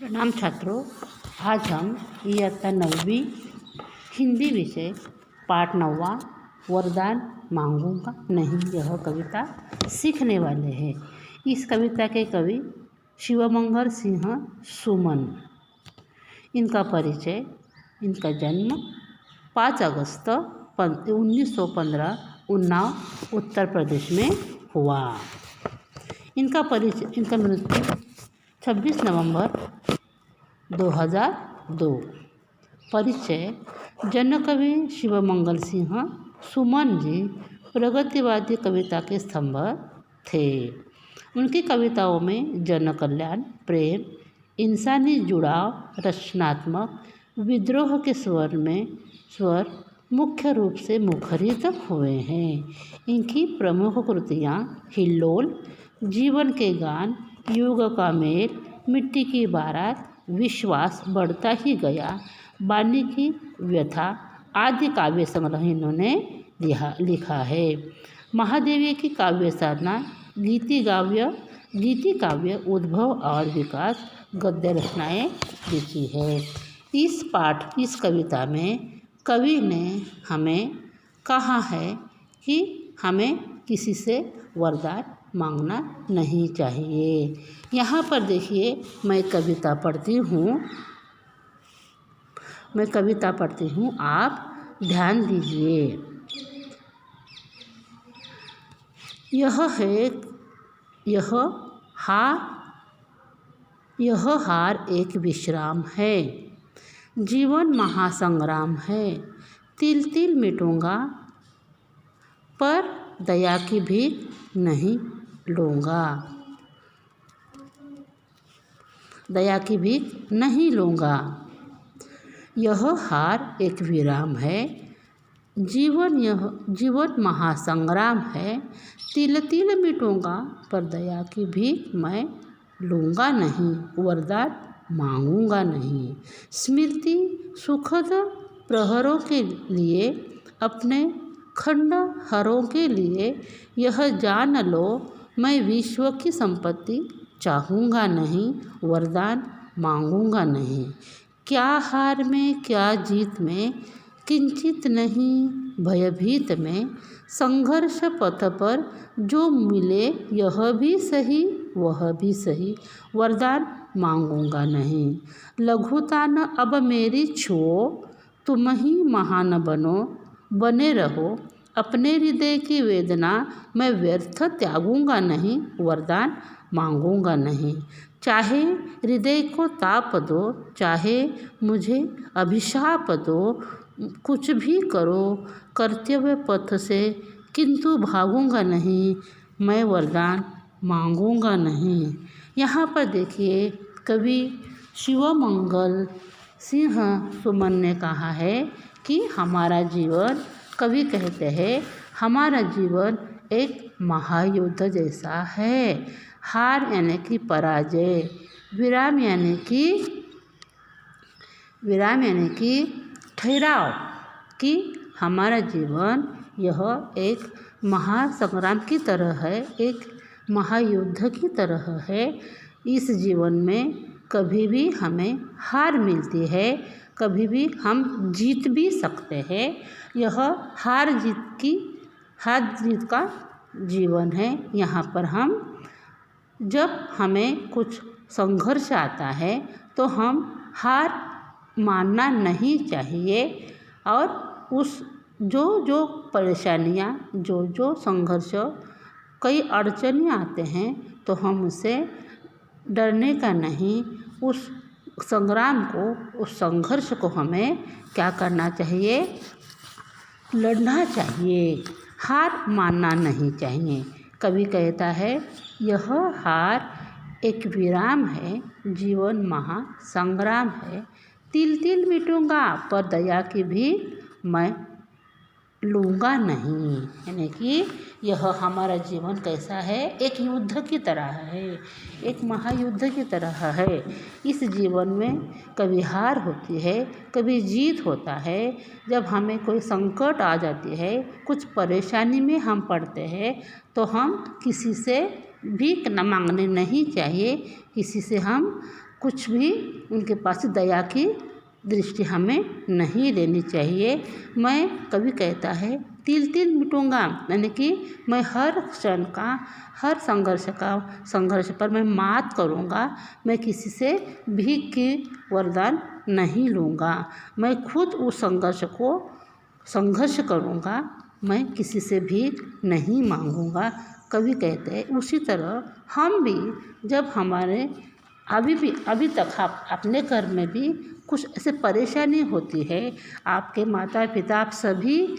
प्रणाम छात्रों, आज हम इयत्ता 9वीं हिंदी विषय पाठ 9वां वरदान मांगूंगा नहीं यह कविता सीखने वाले हैं। इस कविता के कवि शिवमंगल सिंह सुमन। इनका परिचय, इनका जन्म 5 अगस्त 1915 उन्नाव उत्तर प्रदेश में हुआ। इनका मृत्यु 26 नवंबर 2002। परिचय, जनकवि शिवमंगल सिंह सुमन जी प्रगतिवादी कविता के स्तंभ थे। उनकी कविताओं में जन कल्याण, प्रेम, इंसानी जुड़ाव, रचनात्मक विद्रोह के स्वर मुख्य रूप से मुखरित हुए हैं। इनकी प्रमुख कृतियाँ हिल्लोल, जीवन के गान, युग का मेल, मिट्टी की बारात, विश्वास बढ़ता ही गया, वाणी की व्यथा आदि काव्य संग्रह इन्होंने लिखा है। महादेवी की काव्य साधना, गीति काव्य, उद्भव और विकास गद्य रचनाएँ लिखी है। इस कविता में कवि ने हमें कहा है कि हमें किसी से वरदान मांगना नहीं चाहिए। यहाँ पर देखिए, मैं कविता पढ़ती हूँ, आप ध्यान दीजिए। यह हार एक विश्राम है, जीवन महासंग्राम है। तिल तिल मिटूंगा पर दया की भीख नहीं लूँगा। यह हार एक विराम है, जीवन महासंग्राम है। तिल तिल मिटूंगा पर दया की भीख मैं लूँगा नहीं, वरदान मांगूंगा नहीं। स्मृति सुखद प्रहरों के लिए, अपने खंडहरों के लिए यह जान लो, मैं विश्व की संपत्ति चाहूँगा नहीं, वरदान मांगूंगा नहीं। क्या हार में क्या जीत में, किंचित नहीं भयभीत में। संघर्ष पथ पर जो मिले यह भी सही वह भी सही, वरदान मांगूंगा नहीं। लघुता न अब मेरी छुओ, तुम ही महान बने रहो। अपने हृदय की वेदना मैं व्यर्थ त्यागूंगा नहीं, वरदान मांगूंगा नहीं। चाहे हृदय को ताप दो, चाहे मुझे अभिशाप दो, कुछ भी करो कर्तव्य पथ से, किंतु भागूंगा नहीं, मैं वरदान मांगूंगा नहीं। यहाँ पर देखिए, कवि शिवमंगल सिंह सुमन ने कहा है कि हमारा जीवन, कवि कहते हैं, हमारा जीवन एक महायुद्ध जैसा है। हार यानी कि पराजय, विराम यानी कि ठहराव, कि हमारा जीवन यह एक महासंग्राम की तरह है, एक महायुद्ध की तरह है। इस जीवन में कभी भी हमें हार मिलती है, कभी भी हम जीत भी सकते हैं। यह हार जीत का जीवन है। यहाँ पर जब हमें कुछ संघर्ष आता है तो हम हार मानना नहीं चाहिए, और उस जो परेशानियाँ, जो संघर्ष, कई अड़चनें आते हैं तो हम उससे डरने का नहीं, उस संग्राम को, उस संघर्ष को हमें क्या करना चाहिए, लड़ना चाहिए, हार मानना नहीं चाहिए। कवि कहता है, यह हार एक विराम है, जीवन महासंग्राम है। तिल तिल मिटूंगा पर दया की भीख मैं लूँगा नहीं। यानी कि यह हमारा जीवन कैसा है, एक युद्ध की तरह है, एक महायुद्ध की तरह है। इस जीवन में कभी हार होती है, कभी जीत होता है। जब हमें कोई संकट आ जाती है, कुछ परेशानी में हम पड़ते हैं, तो हम किसी से भीख न मांगने नहीं चाहिए, किसी से हम कुछ भी उनके पास दया की दृष्टि हमें नहीं लेनी चाहिए। मैं कवि कहता है तिल तिल मिटूंगा, यानी कि मैं हर क्षण का, हर संघर्ष पर मैं मात करूंगा। मैं किसी से भीख की वरदान नहीं लूँगा, मैं खुद उस संघर्ष करूंगा, मैं किसी से भीख नहीं मांगूंगा। कवि कहते हैं उसी तरह हम भी जब हमारे अभी तक आप अपने घर में भी कुछ ऐसे परेशानी होती है, आपके माता पिता आप सभी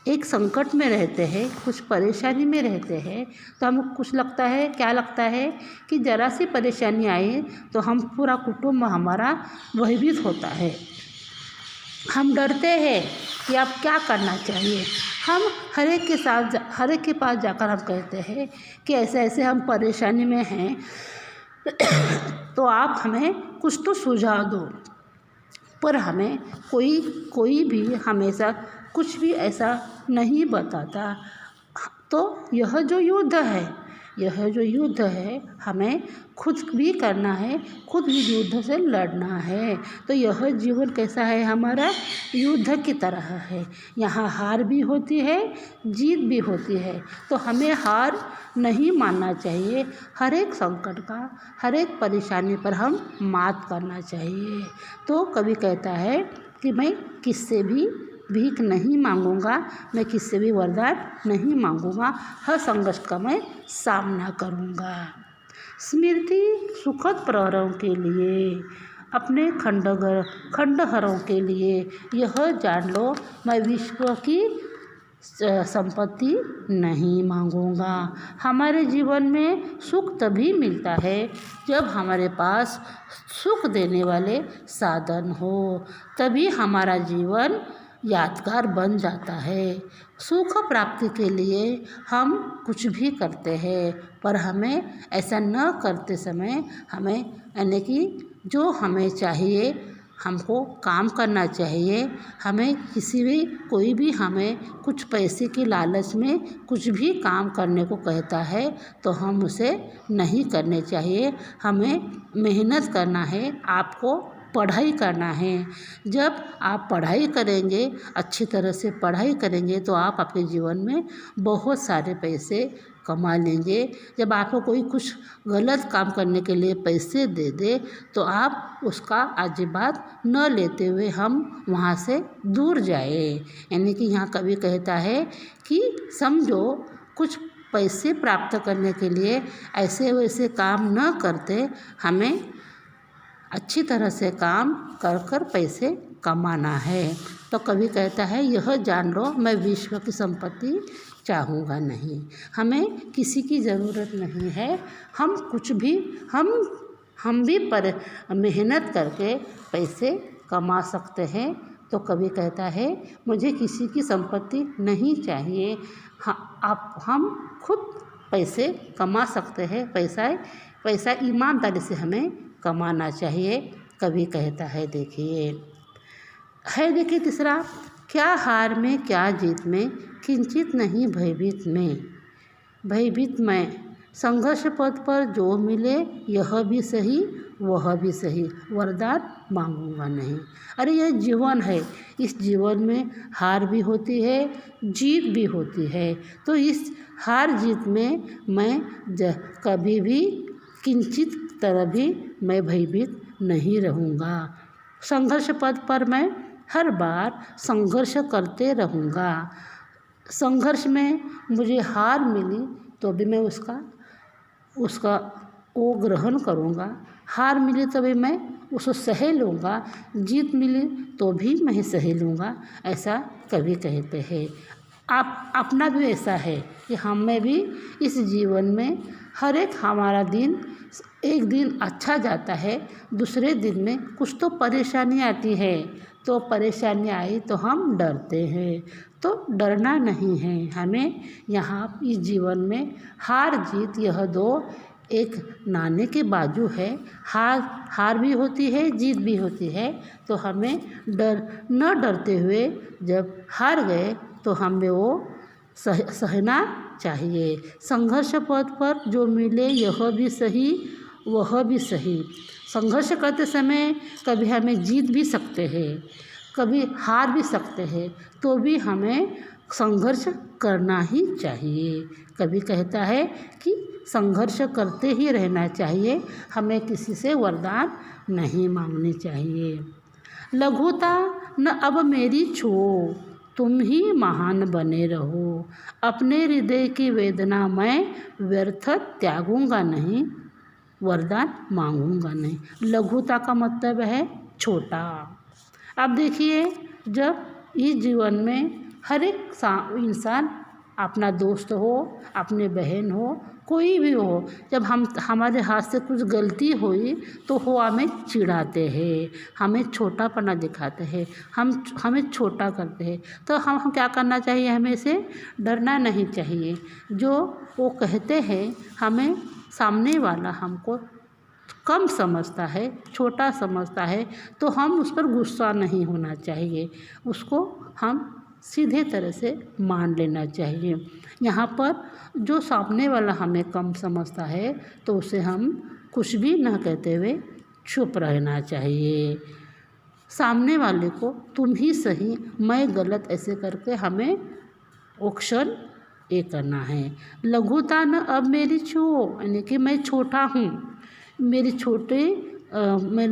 एक संकट में रहते हैं, कुछ परेशानी में रहते हैं, तो हमें कुछ लगता है, क्या लगता है कि ज़रा सी परेशानी आई तो हम पूरा कुटुंब हमारा भयभीत होता है। हम डरते हैं कि अब क्या करना चाहिए। हम हर एक के पास जाकर हम कहते हैं कि ऐसे ऐसे हम परेशानी में हैं, तो आप हमें कुछ तो सुझाव दो। पर हमें कोई भी हमेशा कुछ भी ऐसा नहीं बताता। तो यह जो युद्ध है हमें खुद भी करना है, खुद भी युद्ध से लड़ना है। तो यह जीवन कैसा है, हमारा युद्ध की तरह है। यहाँ हार भी होती है, जीत भी होती है। तो हमें हार नहीं मानना चाहिए। हर एक संकट का, हर एक परेशानी पर हम मात करना चाहिए। तो कवि कहता है कि मैं किससे भी भीख नहीं मांगूंगा, मैं किससे भी वरदान नहीं मांगूंगा, हर संघर्ष का मैं सामना करूंगा। स्मृति सुखद प्रहरों के लिए, अपने खंडहरों के लिए यह जान लो, मैं विश्व की संपत्ति नहीं मांगूंगा। हमारे जीवन में सुख तभी मिलता है जब हमारे पास सुख देने वाले साधन हो, तभी हमारा जीवन यादगार बन जाता है। सुख प्राप्ति के लिए हम कुछ भी करते हैं, पर हमें ऐसा न करते समय हमें, यानी कि जो हमें चाहिए हमको काम करना चाहिए। हमें कोई भी हमें कुछ पैसे की लालच में कुछ भी काम करने को कहता है तो हम उसे नहीं करने चाहिए। हमें मेहनत करना है, आपको पढ़ाई करना है। जब आप पढ़ाई करेंगे, अच्छी तरह से पढ़ाई करेंगे, तो आप अपने जीवन में बहुत सारे पैसे कमा लेंगे। जब आपको कोई कुछ गलत काम करने के लिए पैसे दे दे तो आप उसका आशीर्वाद न लेते हुए हम वहाँ से दूर जाए। यानी कि यहाँ कवि कहता है कि समझो कुछ पैसे प्राप्त करने के लिए ऐसे वैसे काम न करते, हमें अच्छी तरह से काम कर पैसे कमाना है। तो कवि कहता है यह जान लो, मैं विश्व की संपत्ति चाहूँगा नहीं। हमें किसी की ज़रूरत नहीं है। हम कुछ भी हम भी मेहनत करके पैसे कमा सकते हैं। तो कवि कहता है मुझे किसी की संपत्ति नहीं चाहिए। हम खुद पैसे कमा सकते हैं। पैसा ईमानदारी से हमें कमाना चाहिए, कवि कहता है। देखिए तीसरा, क्या हार में क्या जीत में, किंचित नहीं भयभीत में संघर्ष पथ पर जो मिले यह भी सही वह भी सही, वरदान मांगूंगा नहीं। अरे यह जीवन है, इस जीवन में हार भी होती है, जीत भी होती है। तो इस हार जीत में मैं कभी भी किंचित तरह भी मैं भयभीत नहीं रहूँगा। संघर्ष पथ पर मैं हर बार संघर्ष करते रहूँगा। संघर्ष में मुझे हार मिली तो भी मैं उसका वो ग्रहण करूँगा। हार मिली तभी मैं उसको सह लूँगा, जीत मिली तो भी मैं सह लूँगा, ऐसा कवि कहते हैं। आप अपना भी ऐसा है कि हमें भी इस जीवन में हर एक हमारा दिन, एक दिन अच्छा जाता है, दूसरे दिन में कुछ तो परेशानी आती है। तो परेशानी आई तो हम डरते हैं, तो डरना नहीं है हमें। यहाँ इस जीवन में हार जीत यह दो एक नाणे के बाजू है। हार भी होती है, जीत भी होती है। तो हमें न डरते हुए जब हार गए तो हमें वो सहना चाहिए। संघर्ष पथ पर जो मिले यह भी सही वह भी सही। संघर्ष करते समय कभी हमें जीत भी सकते हैं, कभी हार भी सकते हैं, तो भी हमें संघर्ष करना ही चाहिए। कभी कहता है कि संघर्ष करते ही रहना चाहिए, हमें किसी से वरदान नहीं मांगनी चाहिए। लघुता न अब मेरी छो, तुम ही महान बने रहो। अपने हृदय की वेदना मैं व्यर्थ त्यागूंगा नहीं, वरदान मांगूंगा नहीं। लघुता का मतलब है छोटा। अब देखिए, जब इस जीवन में हर एक इंसान, अपना दोस्त हो, अपने बहन हो, कोई भी हो, जब हमारे हाथ से कुछ गलती हुई तो वो हमें चिढ़ाते हैं, हमें छोटापना दिखाते हैं, हमें छोटा करते हैं। तो हम क्या करना चाहिए, हमें से डरना नहीं चाहिए। जो वो कहते हैं, हमें सामने वाला हमको कम समझता है, छोटा समझता है, तो हम उस पर गुस्सा नहीं होना चाहिए, उसको हम सीधे तरह से मान लेना चाहिए। यहाँ पर जो सामने वाला हमें कम समझता है तो उसे हम कुछ भी न कहते हुए चुप रहना चाहिए। सामने वाले को तुम ही सही मैं गलत ऐसे करके हमें ऑक्शन ये करना है। लघुता न अब मेरी छो, यानी कि मैं छोटा हूँ,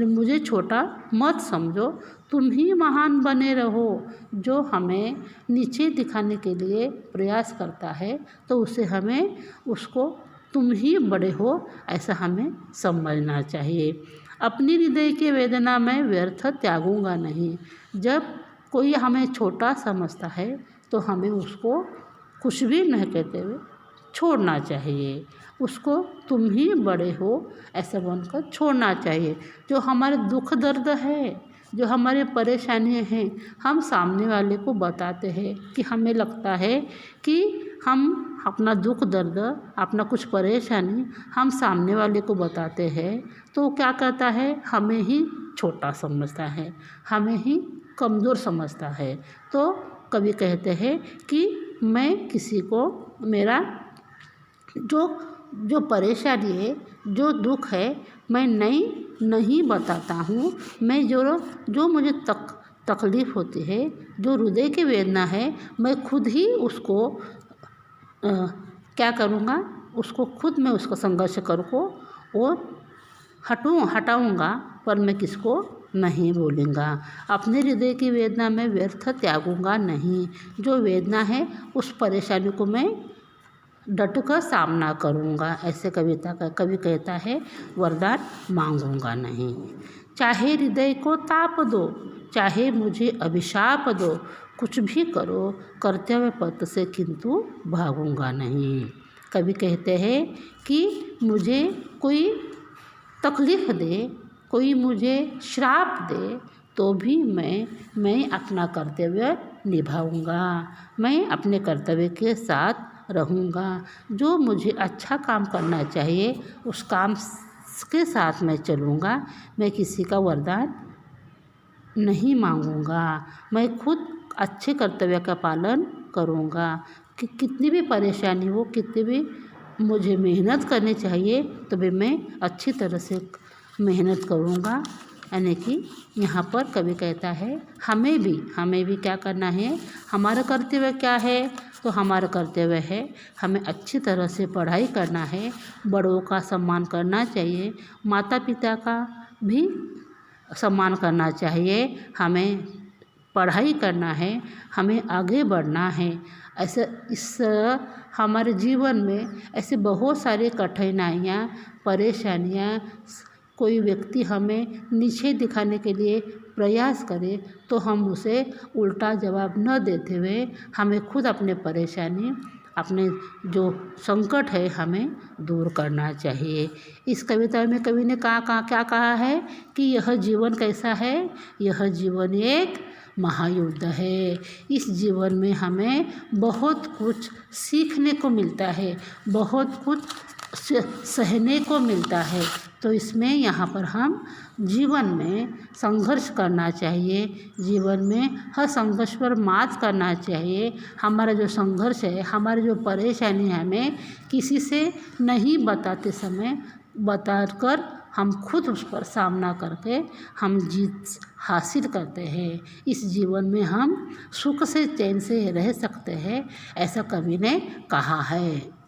मुझे छोटा मत समझो, तुम ही महान बने रहो। जो हमें नीचे दिखाने के लिए प्रयास करता है तो उसको तुम ही बड़े हो ऐसा हमें समझना चाहिए। अपनी हृदय की वेदना में व्यर्थ त्यागूंगा नहीं। जब कोई हमें छोटा समझता है तो हमें उसको कुछ भी न कहते हुए छोड़ना चाहिए, उसको तुम ही बड़े हो ऐसा बनकर छोड़ना चाहिए। जो हमारे दुख दर्द है, जो हमारे परेशानियाँ हैं, हम सामने वाले को बताते हैं कि हमें लगता है कि हम अपना दुख दर्द, अपना कुछ परेशानी हम सामने वाले को बताते हैं तो क्या कहता है, हमें ही छोटा समझता है, हमें ही कमज़ोर समझता है। तो कभी कहते हैं कि मैं किसी को मेरा जो परेशानी है, जो दुख है, मैं नहीं बताता हूँ। मैं जो मुझे तकलीफ़ होती है, जो हृदय की वेदना है, मैं खुद ही उसको क्या करूँगा, उसको खुद मैं उसका संघर्ष करूँ और हटाऊँगा, पर मैं किसको नहीं बोलूँगा। अपने हृदय की वेदना में व्यर्थ त्यागूंगा नहीं। जो वेदना है उस परेशानी को मैं डट कर सामना करूँगा, ऐसे कभी कहता है, वरदान मांगूंगा नहीं। चाहे हृदय को ताप दो, चाहे मुझे अभिशाप दो, कुछ भी करो कर्तव्य पथ से किंतु भागूंगा नहीं। कभी कहते हैं कि मुझे कोई तकलीफ़ दे, कोई मुझे श्राप दे, तो भी मैं अपना कर्तव्य निभाऊंगा, मैं अपने कर्तव्य के साथ रहूँगा। जो मुझे अच्छा काम करना चाहिए उस काम के साथ मैं चलूँगा, मैं किसी का वरदान नहीं मांगूंगा, मैं खुद अच्छे कर्तव्य का पालन करूँगा। कि कितनी भी परेशानी हो, कितनी भी मुझे मेहनत करनी चाहिए, तो भी मैं अच्छी तरह से मेहनत करूँगा। यानी कि यहाँ पर कवि कहता है, हमें भी क्या करना है, हमारा कर्तव्य क्या है, तो हमारा कर्तव्य है हमें अच्छी तरह से पढ़ाई करना है, बड़ों का सम्मान करना चाहिए, माता पिता का भी सम्मान करना चाहिए, हमें पढ़ाई करना है, हमें आगे बढ़ना है। इस हमारे जीवन में ऐसे बहुत सारी कठिनाइयाँ, परेशानियाँ, कोई व्यक्ति हमें नीचे दिखाने के लिए प्रयास करे तो हम उसे उल्टा जवाब न देते हुए हमें खुद अपने परेशानी, अपने जो संकट है, हमें दूर करना चाहिए। इस कविता में कवि ने क्या कहा है कि यह जीवन कैसा है, यह जीवन एक महायुद्ध है। इस जीवन में हमें बहुत कुछ सीखने को मिलता है, बहुत कुछ सहने को मिलता है। तो इसमें यहाँ पर हम जीवन में संघर्ष करना चाहिए, जीवन में हर संघर्ष पर मात करना चाहिए। हमारा जो संघर्ष है, हमारी जो परेशानी है, हमें किसी से नहीं बताते समय बताकर हम खुद उस पर सामना करके हम जीत हासिल करते हैं। इस जीवन में हम सुख से चैन से रह सकते हैं, ऐसा कवि ने कहा है।